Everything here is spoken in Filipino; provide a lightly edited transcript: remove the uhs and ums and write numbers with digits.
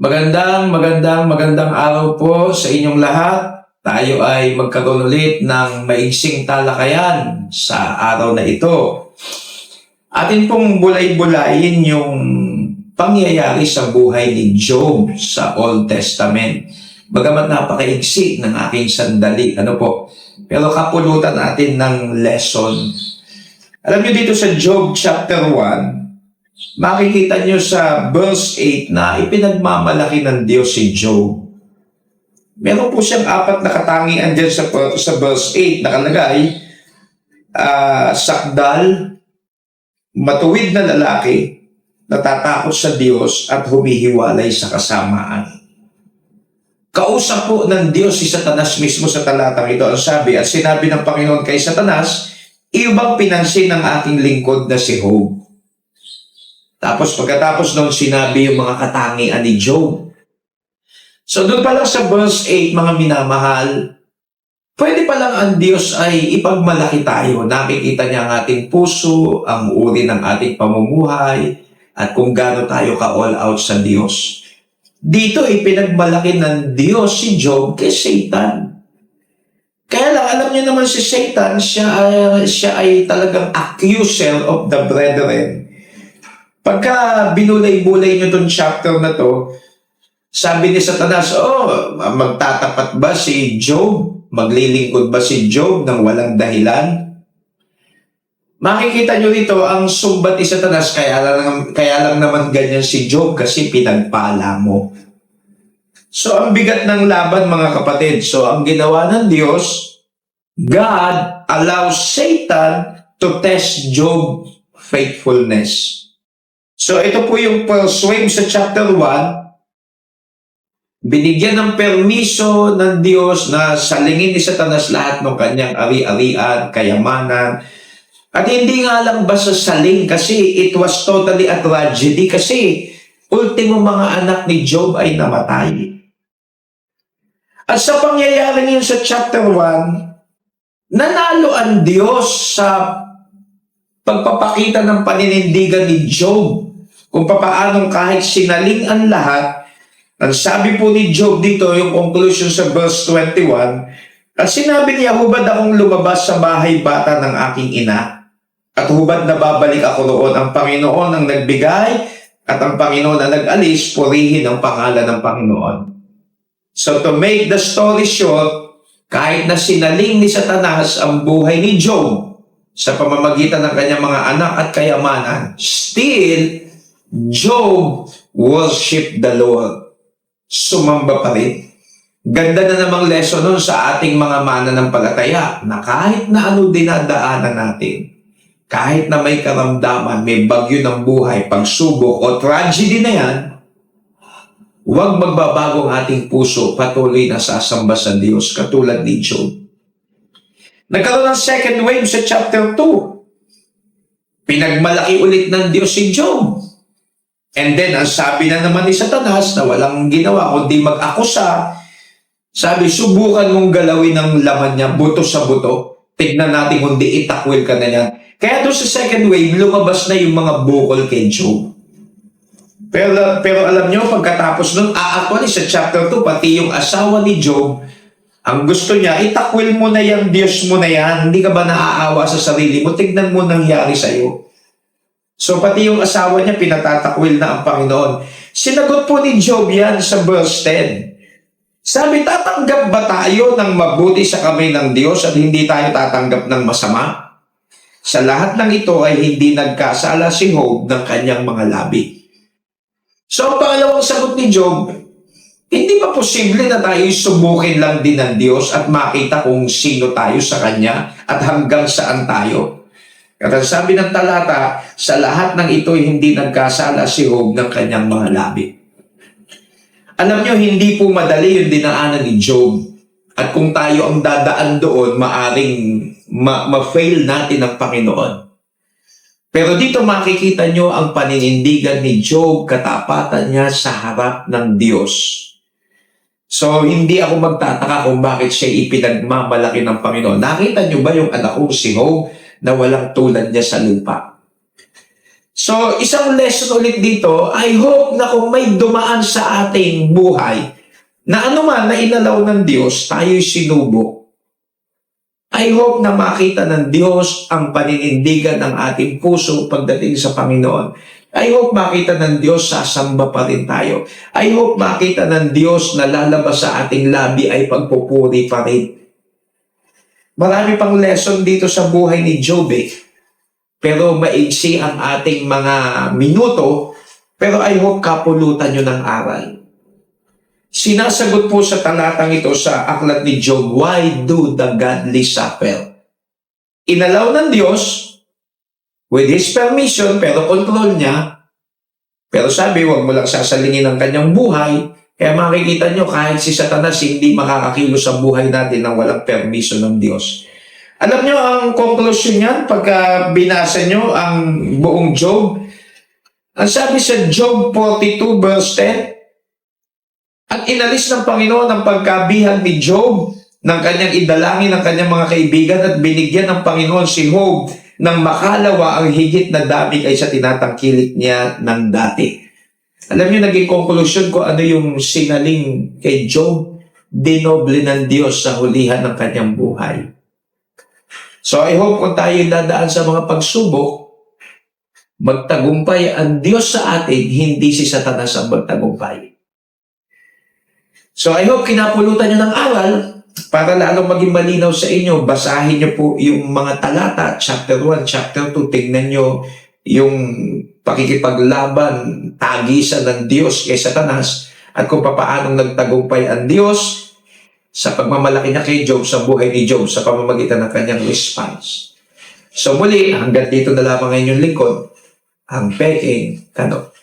Magandang araw po sa inyong lahat. Tayo ay magkaroon ulit ng maigsing talakayan sa araw na ito. Atin pong bulay-bulayin yung pangyayari sa buhay ni Job sa Old Testament. Bagamat napakaigsi ng aking sandali, pero kapulutan natin ng lesson. Alam niyo dito sa Job chapter 1, makikita nyo sa verse 8 na ipinagmamalaki ng Diyos si Job. Meron po siyang 4 na katangian dyan sa verse 8 nakalagay, sakdal, matuwid na lalaki, natatakot sa Diyos at humihiwalay sa kasamaan. Kausap po ng Diyos si Satanas mismo sa talatang ito. Ang sabi at sinabi ng Panginoon kay Satanas, "Iyong pinansin ng aking lingkod na si Job." Tapos pagkatapos noon sinabi yung mga katangian ni Job. So doon pa lang sa verse 8, mga minamahal, pwede pa lang ang Diyos ay ipagmalaki tayo. Nakikita niya ang ating puso, ang uri ng ating pamumuhay, at kung gaano tayo ka-all out sa Diyos. Dito ipinagmalaki ng Diyos si Job kay Satan. Kaya lang, alam niyo naman si Satan, siya ay talagang accuser of the brethren. Pagka binulay-bulay nyo itong chapter na to, sabi ni Satanas, magtatapat ba si Job? Maglilingkod ba si Job ng walang dahilan? Makikita nyo rito, ang sumbat ni Satanas, kaya lang naman ganyan si Job kasi pinagpala mo. So, ang bigat ng laban, mga kapatid. So, ang ginawa ng Diyos, God allows Satan to test Job's faithfulness. So, ito po yung first wave sa chapter 1. Binigyan ng permiso ng Diyos na salingin ni Satanas lahat ng kanyang ari-arian, kayamanan. At hindi nga lang basta saling kasi it was totally a tragedy kasi ultimo mga anak ni Job ay namatay. At sa pangyayari yun sa chapter 1, nanalo ang Diyos sa pagpapakita ng paninindigan ni Job kung papaanong kahit sinaling ang lahat. Ang sabi po ni Job dito, yung conclusion sa verse 21, at sinabi niya, hubad akong lumabas sa bahay bata ng aking ina, at hubad na babalik ako roon. Ang Panginoon ang nagbigay, at ang Panginoon ang nag-alis, purihin ang pangalan ng Panginoon. So to make the story short, kahit na sinaling ni Satanas ang buhay ni Job sa pamamagitan ng kanyang mga anak at kayamanan, still, Job worship the Lord. Sumamba pa rin. Ganda na namang lesson nun sa ating mga mananampalataya na kahit na ano dinadaanan natin, kahit na may karamdaman, may bagyo ng buhay, pagsubok o tragedy na yan, huwag magbabago ang ating puso, patuloy na sasamba sa Diyos katulad ni Job. Nagkaroon ng second wave sa chapter 2. Pinagmalaki ulit ng Diyos si Job. And then, ang sabi na naman ni Satanas na walang ginawa kundi mag-akusa, sabi, subukan mong galawin ang laman niya, buto sa buto. Tignan natin kung di itakwil ka na yan. Kaya doon sa second wave, lumabas na yung mga bukol kay Job. Pero alam nyo, pagkatapos nun, actually sa chapter 2, pati yung asawa ni Job, ang gusto niya, itakwil mo na yan, Diyos mo na yan, hindi ka ba naaawa sa sarili mo? Tignan mo nangyari sa'yo. So pati yung asawa niya, pinatatakwil na ang Panginoon. Sinagot po ni Job yan sa verse 10. Sabi, tatanggap ba tayo ng mabuti sa kamay ng Diyos at hindi tayo tatanggap ng masama? Sa lahat ng ito ay hindi nagkasala si Job ng kanyang mga labi. So ang pangalawang sagot ni Job, hindi ba posible na tayo subukin lang din ng Diyos at makita kung sino tayo sa Kanya at hanggang saan tayo? At ang sabi ng talata, sa lahat ng ito hindi nagkasala si Job ng kanyang mga labi. Alam nyo, hindi po madali yung dinaanan ni Job. At kung tayo ang dadaan doon, maaring ma-fail natin ang Panginoon. Pero dito makikita nyo ang paninindigan ni Job, katapatan niya sa harap ng Diyos. So, hindi ako magtataka kung bakit siya ipinagmamalaki ng Panginoon. Nakita nyo ba yung anak ko si Job na walang tulad niya sa lupa? So, isang lesson ulit dito, I hope na kung may dumaan sa ating buhay, na anuman na inalaw ng Diyos, tayo'y sinubok. I hope na makita ng Diyos ang paninindigan ng ating puso pagdating sa Panginoon. I hope makita ng Diyos, sasamba pa rin tayo. I hope makita ng Diyos na lalabas sa ating labi ay pagpupuri pa rin. Marami pang lesson dito sa buhay ni Job pero maigsi ang ating mga minuto, pero I hope kapulutan nyo ng aral. Sinasagot po sa talatang ito sa aklat ni Job, why do the godly suffer? Inalaw ng Diyos, with His permission, pero control niya. Pero sabi, huwag mo lang sasalingin ang kanyang buhay. Kaya makikita nyo, kahit si Satanas hindi makakakilos sa buhay natin nang walang permission ng Diyos. Alam nyo ang conclusion niyan pagka binasa nyo ang buong Job? Ang sabi sa Job 42 verse 10, at inalis ng Panginoon ang pagkabihag ni Job ng kanyang idalangin ng kanyang mga kaibigan at binigyan ng Panginoon si Job ng makalawa ang higit na dami kaysa tinatangkilik niya ng dati. Alam niyo, naging conclusion ko ano yung sinaling kay Job? Dinoble ng Diyos sa hulihan ng kanyang buhay. So I hope kung tayo dadaan sa mga pagsubok, magtagumpay ang Diyos sa atin, hindi si Satanas ang magtagumpay. So I hope kinapulutan nyo ng aral para lalong maging malinaw sa inyo. Basahin nyo po yung mga talata, chapter 1, chapter 2, tingnan nyo yung pakikipaglaban, tagisan ng Diyos kay Satanas at kung papaanong nagtagumpay ang Diyos sa pagmamalaki niya kay Job, sa buhay ni Job, sa pamamagitan ng kanyang response. So muli, hanggang dito na lamang ang inyong lingkod, ang Peking Kano.